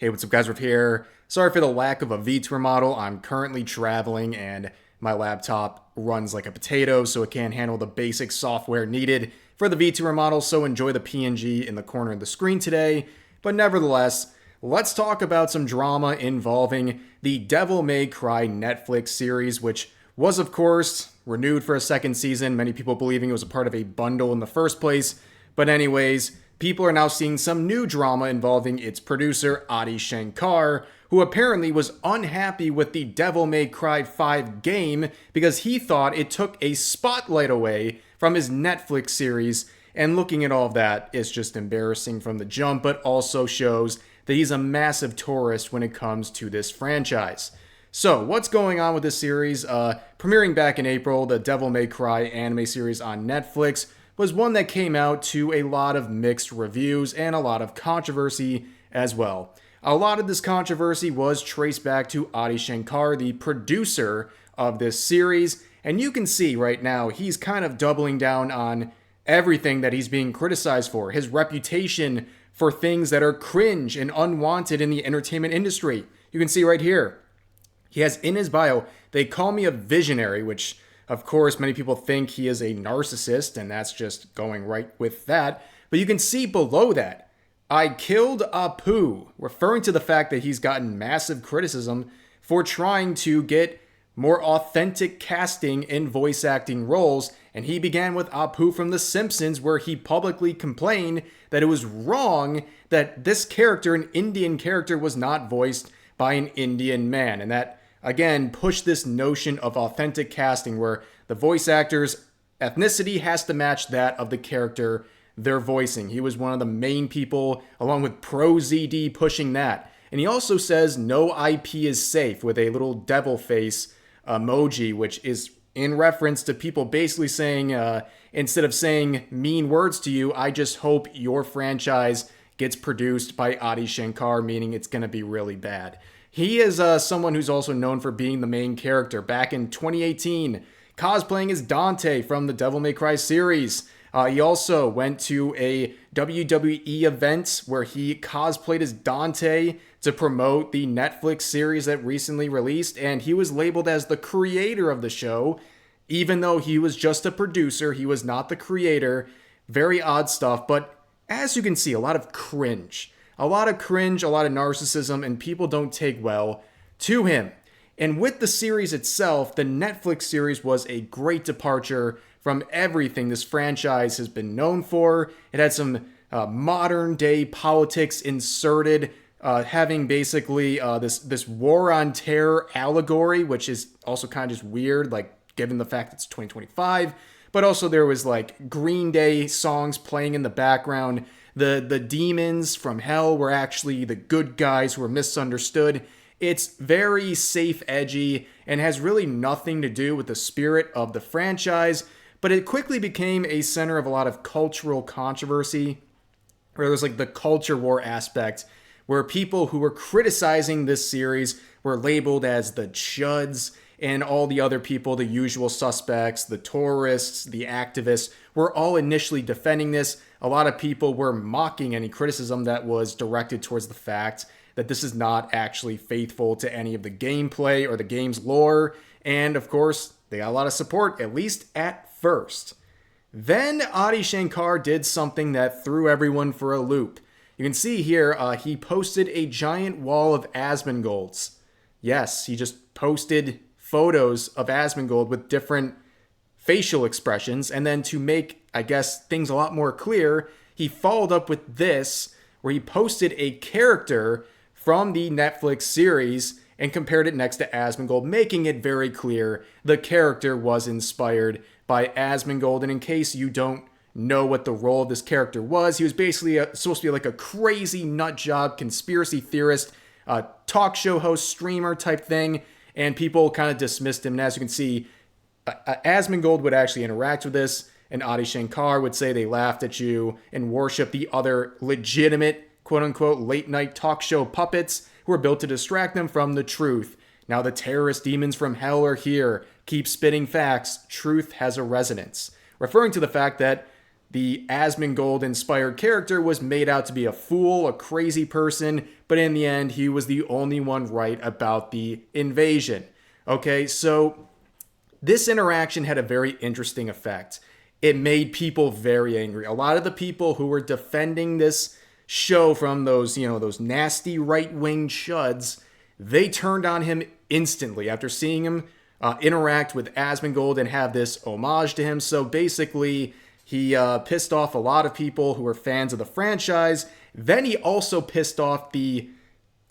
Hey, what's up guys, Riff here. Sorry for the lack of a vtuber model. I'm currently traveling and my laptop runs like a potato, so it can't handle the basic software needed for the vtuber model, so enjoy the PNG in the corner of the screen today. But nevertheless, let's talk about some drama involving the Devil May Cry Netflix series, which was of course renewed for a second season, many people believing it was a part of a bundle in the first place. But anyways, people are now seeing some new drama involving its producer, Audi Shankar, who apparently was unhappy with the Devil May Cry 5 game because he thought it took a spotlight away from his Netflix series. And looking at all of that is just embarrassing from the jump, but also shows that he's a massive tourist when it comes to this franchise. So, what's going on with this series? Premiering back in April, the Devil May Cry anime series on Netflix was one that came out to a lot of mixed reviews and a lot of controversy as well. A lot of this controversy was traced back to Audi Shankar, the producer of this series, and you can see right now he's kind of doubling down on everything that he's being criticized for. His reputation for things that are cringe and unwanted in the entertainment industry. You can see right here. He has in his bio, "They call me a visionary," which of course many people think he is a narcissist, and that's just going right with that. But you can see below that, "I killed Apu," referring to the fact that he's gotten massive criticism for trying to get more authentic casting in voice acting roles. And he began with Apu from The Simpsons, where he publicly complained that it was wrong that this character, an Indian character, was not voiced by an Indian man. And that again pushed this notion of authentic casting where the voice actor's ethnicity has to match that of the character they're voicing. He was one of the main people, along with ProZD, pushing that. And he also says no IP is safe with a little devil face emoji, which is in reference to people basically saying, instead of saying mean words to you, I just hope your franchise gets produced by Adi Shankar, meaning it's going to be really bad. He is someone who's also known for being the main character. Back in 2018, cosplaying as Dante from the Devil May Cry series. He also went to a WWE event where he cosplayed as Dante to promote the Netflix series that recently released, and he was labeled as the creator of the show, even though he was just a producer. He was not the creator. Very odd stuff, but as you can see, a lot of cringe. A lot of narcissism, and people don't take well to him. And with the series itself, the Netflix series was a great departure from everything this franchise has been known for. It had some modern day politics inserted, having basically this war on terror allegory, which is also kind of just weird, like given the fact it's 2025. But also there was like Green Day songs playing in the background. The demons from hell were actually the good guys who were misunderstood. It's very safe, edgy, and has really nothing to do with the spirit of the franchise, but it quickly became a center of a lot of cultural controversy, where there was like the culture war aspect, where people who were criticizing this series were labeled as the chuds, and all the other people, the usual suspects, the tourists, the activists, were all initially defending this. A lot of people were mocking any criticism that was directed towards the fact that this is not actually faithful to any of the gameplay or the game's lore. And of course, they got a lot of support, at least at first. Then Adi Shankar did something that threw everyone for a loop. You can see here, he posted a giant wall of Asmin Golds. Yes, he just posted photos of Asmin Gold with different facial expressions. And then to make, I guess, things a lot more clear, he followed up with this, where he posted a character from the Netflix series and compared it next to Asmin Gold, making it very clear the character was inspired by Asmin Gold. And in case you don't know what the role of this character was, he was basically supposed to be like a crazy nutjob conspiracy theorist, talk show host, streamer type thing, and people kind of dismissed him. And as you can see, Asmin Gold would actually interact with this, and Adi Shankar would say they laughed at you and worship the other legitimate, quote-unquote, late-night talk show puppets who were built to distract them from the truth. Now the terrorist demons from hell are here. Keep spitting facts. Truth has a resonance. Referring to the fact that the Asmin Gold inspired character was made out to be a fool, a crazy person, but in the end, he was the only one right about the invasion. Okay, so this interaction had a very interesting effect. It made people very angry. A lot of the people who were defending this show from those, those nasty right-wing chuds, they turned on him instantly after seeing him interact with Asmin Gold and have this homage to him. So basically, he pissed off a lot of people who were fans of the franchise. Then he also pissed off the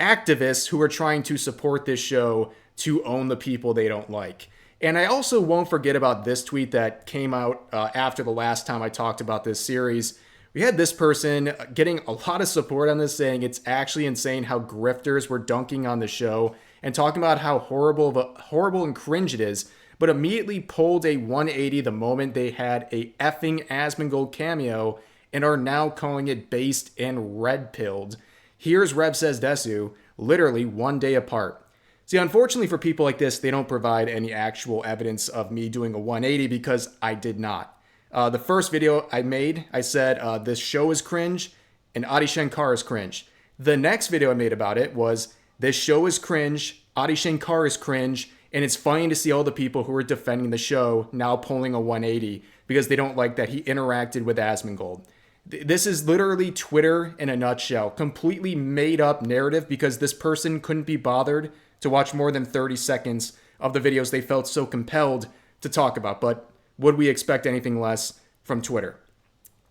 activists who are trying to support this show to own the people they don't like. And I also won't forget about this tweet that came out after the last time I talked about this series. We had this person getting a lot of support on this, saying it's actually insane how grifters were dunking on the show and talking about how horrible and cringe it is, but immediately pulled a 180 the moment they had a effing Asmongold cameo and are now calling it based and red-pilled. Here's Reb Says Desu, literally one day apart. See, unfortunately for people like this, they don't provide any actual evidence of me doing a 180 because I did not. The first video I made, I said this show is cringe and Audi Shankar is cringe. The next video I made about it was this show is cringe, Audi Shankar is cringe, and it's funny to see all the people who are defending the show now pulling a 180 because they don't like that he interacted with Asmongold. This is literally Twitter in a nutshell. Completely made up narrative because this person couldn't be bothered to watch more than 30 seconds of the videos they felt so compelled to talk about. But would we expect anything less from Twitter?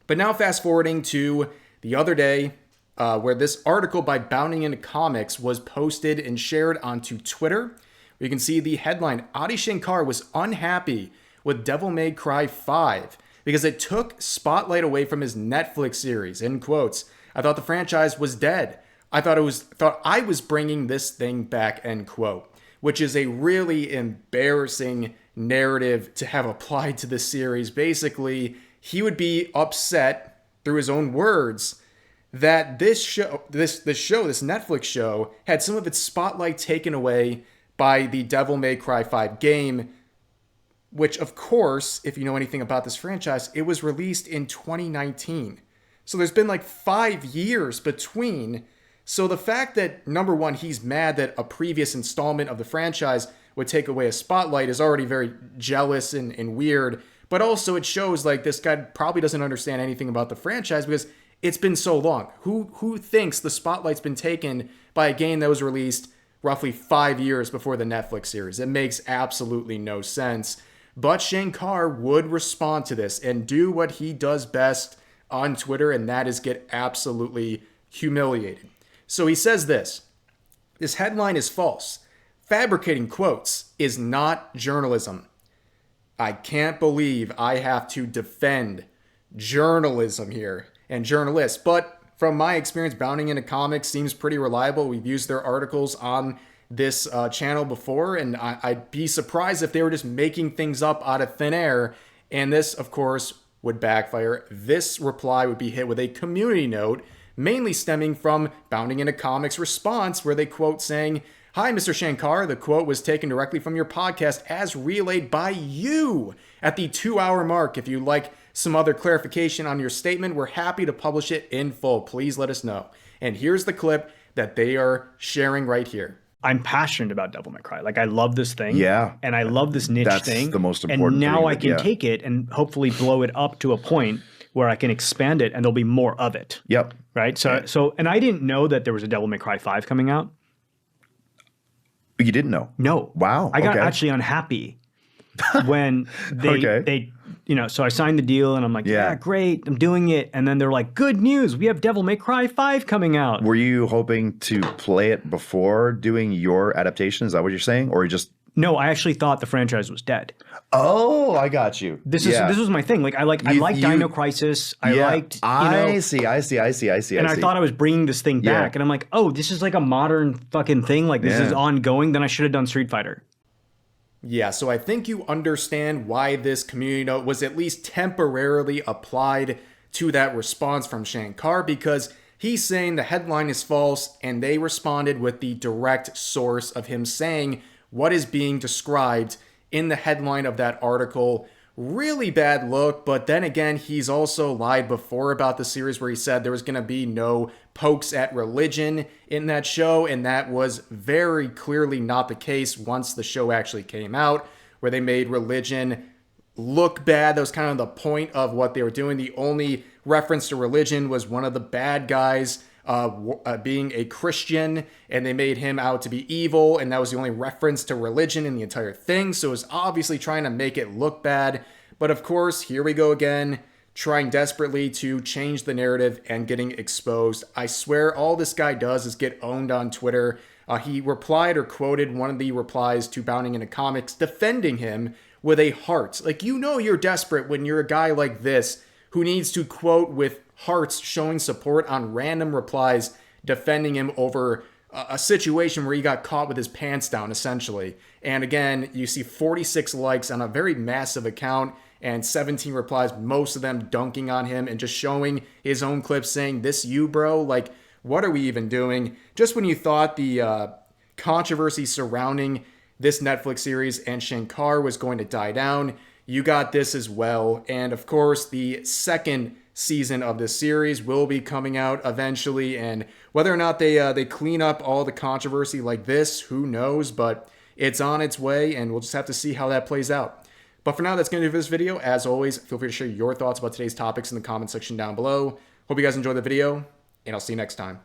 But now fast forwarding to the other day where this article by Bounding Into Comics was posted and shared onto Twitter. You can see the headline, Audi Shankar was unhappy with Devil May Cry 5 because it took spotlight away from his Netflix series, in quotes. I thought the franchise was dead. I thought I was bringing this thing back, end quote, which is a really embarrassing narrative to have applied to this series. Basically, he would be upset through his own words that this Netflix show had some of its spotlight taken away by the Devil May Cry 5 game, which, of course, if you know anything about this franchise, it was released in 2019. So there's been like 5 years between. So the fact that, number one, he's mad that a previous installment of the franchise would take away a spotlight is already very jealous and weird. But also it shows like this guy probably doesn't understand anything about the franchise because it's been so long. Who thinks the spotlight's been taken by a game that was released roughly 5 years before the Netflix series? It makes absolutely no sense. But Shankar would respond to this and do what he does best on Twitter, and that is get absolutely humiliated. So he says this headline is false. Fabricating quotes is not journalism. I can't believe I have to defend journalism here and journalists, but from my experience, Bounding Into Comics seems pretty reliable. We've used their articles on this channel before, and I'd be surprised if they were just making things up out of thin air, and this, of course, would backfire. This reply would be hit with a community note, mainly stemming from Bounding Into Comics' response, where they quote saying, "Hi, Mr. Shankar, the quote was taken directly from your podcast as relayed by you at the 2-hour mark. If you'd like some other clarification on your statement, we're happy to publish it in full. Please let us know." And here's the clip that they are sharing right here. I'm passionate about Devil May Cry. Like, I love this thing. Yeah. And I love this niche thing. That's the most important And now thing, I can take it and hopefully blow it up to a point where I can expand it and there'll be more of it. Yep. Right? So, and I didn't know that there was a Devil May Cry 5 coming out. You didn't know? No. Wow. I got actually unhappy when they so I signed the deal and I'm like, yeah, great, I'm doing it. And then they're like, good news, we have Devil May Cry 5 coming out. Were you hoping to play it before doing your adaptation? Is that what you're saying? Or just... No, I actually thought the franchise was dead. Oh, I got you. This was my thing. Like I liked Dino Crisis. I see. And I thought I was bringing this thing back, and I'm like, oh, this is like a modern fucking thing. Like this is ongoing. Then I should have done Street Fighter. Yeah, so I think you understand why this community note was at least temporarily applied to that response from Shankar, because he's saying the headline is false, and they responded with the direct source of him saying what is being described in the headline of that article really bad look. But then again, he's also lied before about the series where he said there was going to be no pokes at religion in that show, and that was very clearly not the case once the show actually came out, where they made religion look bad. That was kind of the point of what they were doing. The only reference to religion was one of the bad guys being a Christian, and they made him out to be evil, and that was the only reference to religion in the entire thing. So it was obviously trying to make it look bad. But of course, here we go again, trying desperately to change the narrative and getting exposed. I swear all this guy does is get owned on Twitter. He replied or quoted one of the replies to Bounding into Comics defending him with a heart. Like, you know you're desperate when you're a guy like this who needs to quote with hearts showing support on random replies defending him over a situation where he got caught with his pants down, essentially. And again, you see 46 likes on a very massive account and 17 replies, most of them dunking on him and just showing his own clips saying, "This you, bro? Like, what are we even doing?" Just when you thought the controversy surrounding this Netflix series and Shankar was going to die down, you got this as well. And of course, the second season of this series will be coming out eventually, and whether or not they clean up all the controversy like this, who knows, but it's on its way, and we'll just have to see how that plays out. But for now, that's going to do for this video. As always, feel free to share your thoughts about today's topics in the comment section down below. Hope you guys enjoyed the video, and I'll see you next time.